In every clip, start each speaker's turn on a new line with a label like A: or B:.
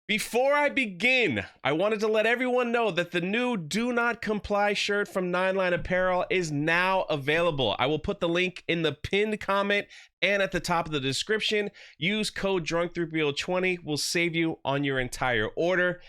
A: Before I begin, I wanted to let everyone know that the new Do Not Comply shirt from Nine Line Apparel is now available. I will put the link in the pinned comment and at the top of the description. Use code Drunk3PO20 will save you on your entire order.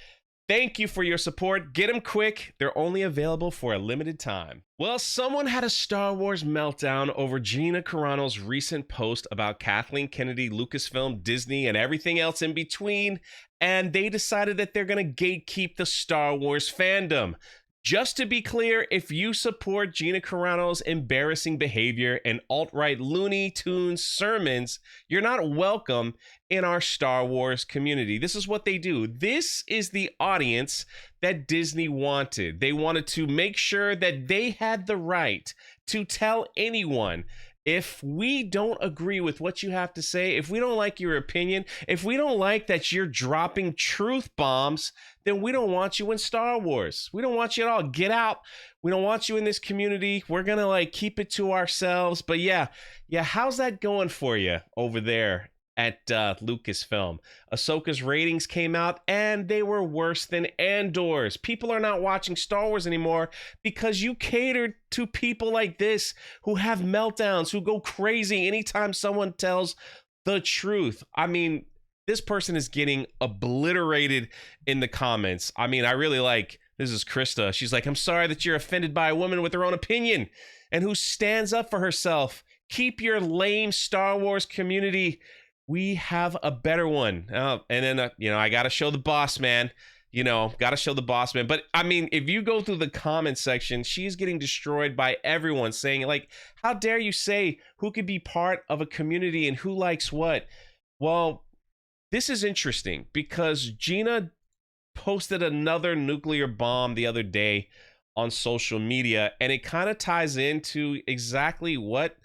A: Thank you for your support. Get them quick. They're only available for a limited time. Well, someone had a Star Wars meltdown over Gina Carano's recent post about Kathleen Kennedy, Lucasfilm, Disney, and everything else in between, and they decided that they're going to gatekeep the Star Wars fandom. Just to be clear, if you support Gina Carano's embarrassing behavior and alt-right Looney Tunes sermons, you're not welcome in our Star Wars community. This is what they do. This is the audience that Disney wanted. They wanted to make sure that they had the right to tell anyone, if we don't agree with what you have to say, if we don't like your opinion, if we don't like that you're dropping truth bombs, then we don't want you in Star Wars. We don't want you at all. Get out. We don't want you in this community. We're going to keep it to ourselves. But yeah, how's that going for you over there at Lucasfilm? Ahsoka's ratings came out and they were worse than Andor's. People are not watching Star Wars anymore because you catered to people like this who have meltdowns, who go crazy anytime someone tells the truth. I mean, this person is getting obliterated in the comments. I mean, I really this is Krista. She's like, I'm sorry that you're offended by a woman with her own opinion and who stands up for herself. Keep your lame Star Wars community. We have a better one. And then, I got to show the boss man. Got to show the boss man. But I mean, if you go through the comment section, she's getting destroyed by everyone saying, how dare you say who could be part of a community and who likes what? Well, this is interesting because Gina posted another nuclear bomb the other day on social media, and it kind of ties into exactly what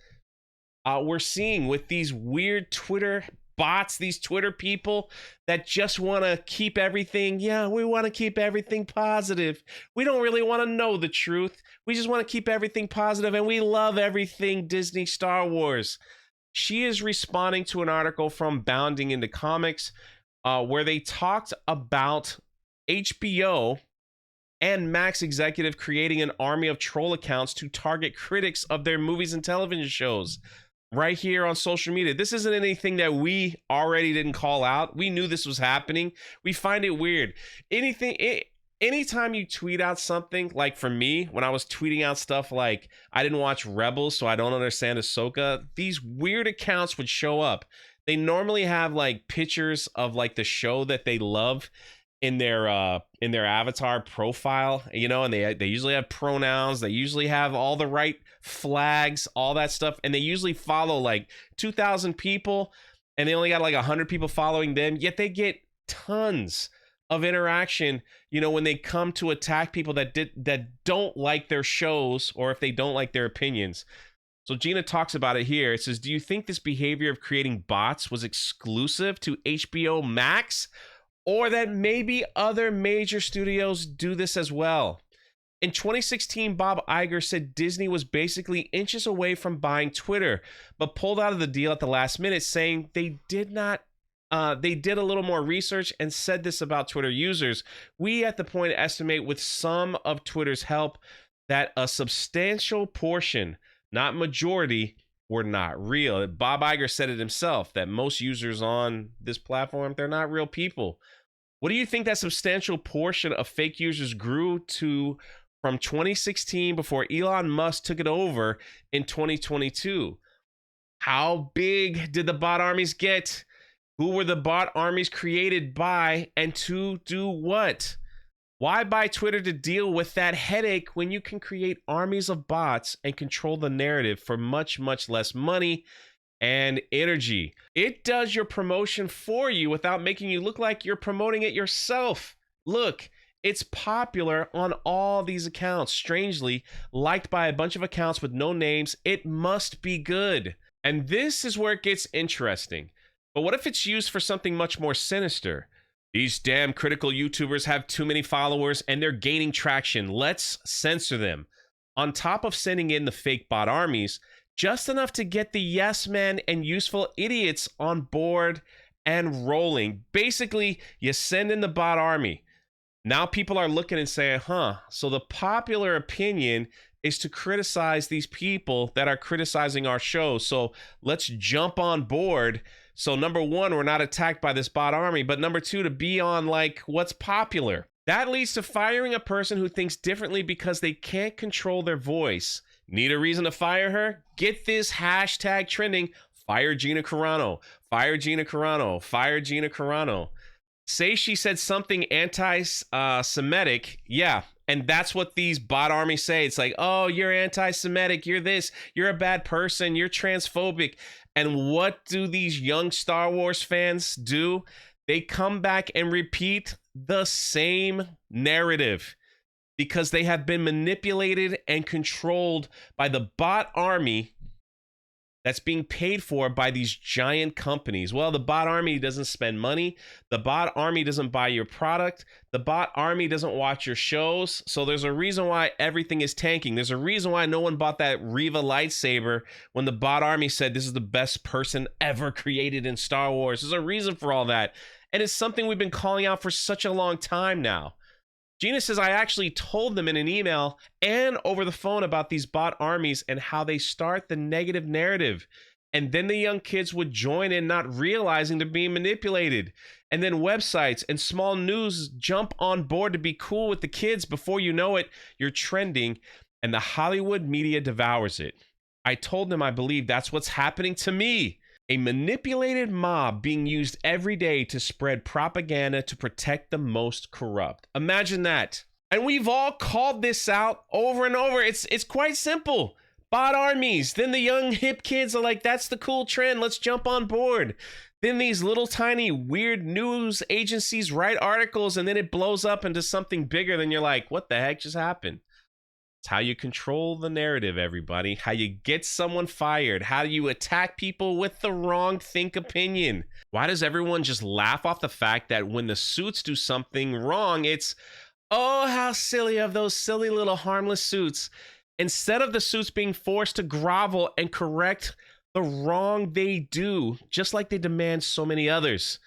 A: we're seeing with these weird Twitter bots, these Twitter people that just want to keep everything. Yeah, we want to keep everything positive. We don't really want to know the truth. We just want to keep everything positive, and we love everything Disney Star Wars. She is responding to an article from Bounding into Comics where they talked about HBO and Max executive creating an army of troll accounts to target critics of their movies and television shows right here on social media. This isn't anything that we already didn't call out. We knew this was happening. We find it weird. Anytime you tweet out something, like for me, when I was tweeting out stuff like, I didn't watch Rebels, so I don't understand Ahsoka, these weird accounts would show up. They normally have pictures of the show that they love in their avatar profile, and they usually have pronouns, they usually have all the right flags, all that stuff, and they usually follow 2,000 people, and they only got 100 people following them, yet they get tons of interaction, when they come to attack people that don't like their shows, or if they don't like their opinions. So Gina talks about it here. It says, do you think this behavior of creating bots was exclusive to HBO Max, or that maybe other major studios do this as well? In 2016, Bob Iger said Disney was basically inches away from buying Twitter, but pulled out of the deal at the last minute, saying they did a little more research and said this about Twitter users. We at the point estimate with some of Twitter's help that a substantial portion, not majority, were not real. Bob Iger said it himself, that most users on this platform, they're not real people. What do you think that substantial portion of fake users grew to from 2016 before Elon Musk took it over in 2022? How big did the bot armies get? Who were the bot armies created by, and to do what? Why buy Twitter to deal with that headache when you can create armies of bots and control the narrative for much, much less money and energy? It does your promotion for you without making you look like you're promoting it yourself. Look, it's popular on all these accounts, strangely liked by a bunch of accounts with no names. It must be good. And this is where it gets interesting. But what if it's used for something much more sinister? These damn critical YouTubers have too many followers and they're gaining traction. Let's censor them. On top of sending in the fake bot armies, just enough to get the yes men and useful idiots on board and rolling. Basically, you send in the bot army. Now people are looking and saying, so the popular opinion is to criticize these people that are criticizing our show. So let's jump on board. So number one, we're not attacked by this bot army, but number two, to be on like what's popular. That leads to firing a person who thinks differently because they can't control their voice. Need a reason to fire her? Get this hashtag trending. Fire Gina Carano. Fire Gina Carano. Fire Gina Carano. Say she said something anti-Semitic. Yeah. And that's what these bot armies say. It's like, oh, you're anti-Semitic. You're this. You're a bad person. You're transphobic. And what do these young Star Wars fans do? They come back and repeat the same narrative because they have been manipulated and controlled by the bot army that's being paid for by these giant companies. Well, the bot army doesn't spend money. The bot army doesn't buy your product. The bot army doesn't watch your shows. So there's a reason why everything is tanking. There's a reason why no one bought that Reva lightsaber when the bot army said this is the best person ever created in Star Wars. There's a reason for all that. And it's something we've been calling out for such a long time now. Gina says, I actually told them in an email and over the phone about these bot armies and how they start the negative narrative. And then the young kids would join in, not realizing they're being manipulated. And then websites and small news jump on board to be cool with the kids. Before you know it, you're trending and the Hollywood media devours it. I told them I believe that's what's happening to me. A manipulated mob being used every day to spread propaganda to protect the most corrupt. Imagine that. And we've all called this out over and over. It's quite simple. Bot armies. Then the young hip kids are like, that's the cool trend. Let's jump on board. Then these little tiny weird news agencies write articles and then it blows up into something bigger. Then you're like, what the heck just happened? It's how you control the narrative, everybody. How you get someone fired. How you attack people with the wrong think opinion. Why does everyone just laugh off the fact that when the suits do something wrong, it's, oh, how silly of those silly little harmless suits. Instead of the suits being forced to grovel and correct the wrong they do, just like they demand so many others.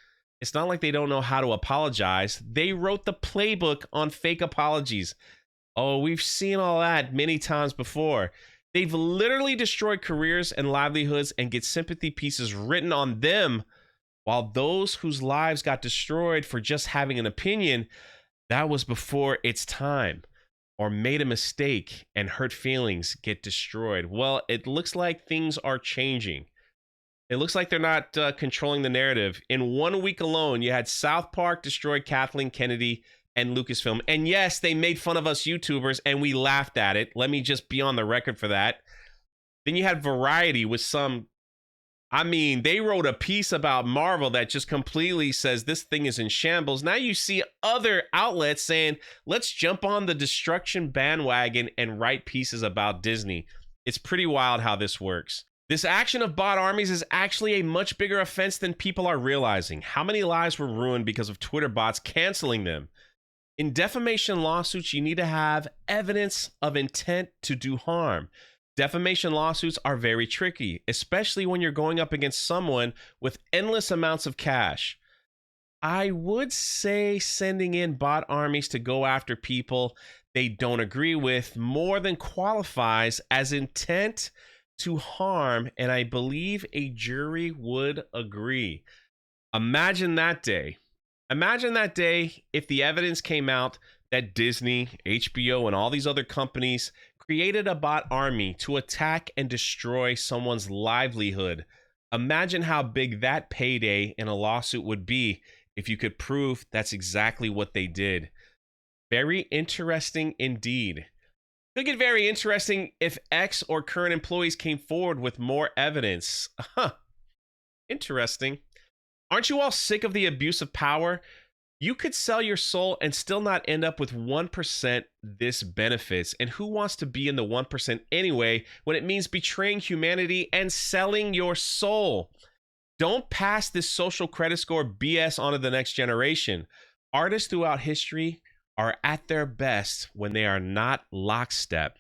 A: It's not like they don't know how to apologize. They wrote the playbook on fake apologies. Oh, we've seen all that many times before. They've literally destroyed careers and livelihoods and get sympathy pieces written on them, while those whose lives got destroyed for just having an opinion, that was before its time, or made a mistake and hurt feelings get destroyed. Well, it looks like things are changing. It looks like they're not controlling the narrative. In 1 week alone, you had South Park destroy Kathleen Kennedy and Lucasfilm. And yes, they made fun of us YouTubers and we laughed at it. Let me just be on the record for that. Then you had Variety with they wrote a piece about Marvel that just completely says this thing is in shambles. Now you see other outlets saying, let's jump on the destruction bandwagon and write pieces about Disney. It's pretty wild how this works. This action of bot armies is actually a much bigger offense than people are realizing. How many lives were ruined because of Twitter bots canceling them? In defamation lawsuits, you need to have evidence of intent to do harm. Defamation lawsuits are very tricky, especially when you're going up against someone with endless amounts of cash. I would say sending in bot armies to go after people they don't agree with more than qualifies as intent to harm, and I believe a jury would agree. Imagine that day. Imagine that day if the evidence came out that Disney, HBO, and all these other companies created a bot army to attack and destroy someone's livelihood. Imagine how big that payday in a lawsuit would be if you could prove that's exactly what they did. Very interesting indeed. Could get very interesting if ex or current employees came forward with more evidence. Interesting. Aren't you all sick of the abuse of power? You could sell your soul and still not end up with 1% this benefits. And who wants to be in the 1% anyway when it means betraying humanity and selling your soul? Don't pass this social credit score BS on to the next generation. Artists throughout history are at their best when they are not lockstep.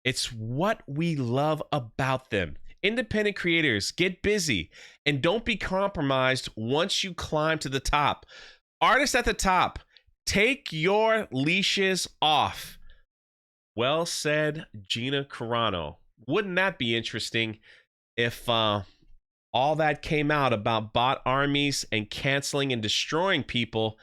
A: It's what we love about them. Independent creators, get busy and don't be compromised once you climb to the top. Artists at the top, take your leashes off. Well said, Gina Carano. Wouldn't that be interesting if all that came out about bot armies and canceling and destroying people,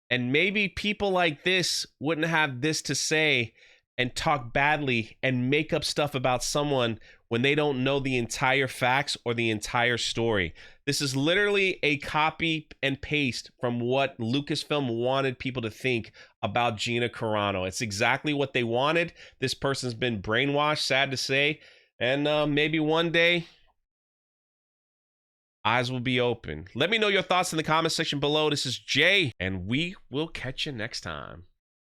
A: and maybe people like this wouldn't have this to say and talk badly and make up stuff about someone when they don't know the entire facts or the entire story. This is literally a copy and paste from what Lucasfilm wanted people to think about Gina Carano. It's exactly what they wanted. This person's been brainwashed, sad to say, and maybe one day eyes will be open. Let me know your thoughts in the comment section below. This is Jay, and we will catch you next time.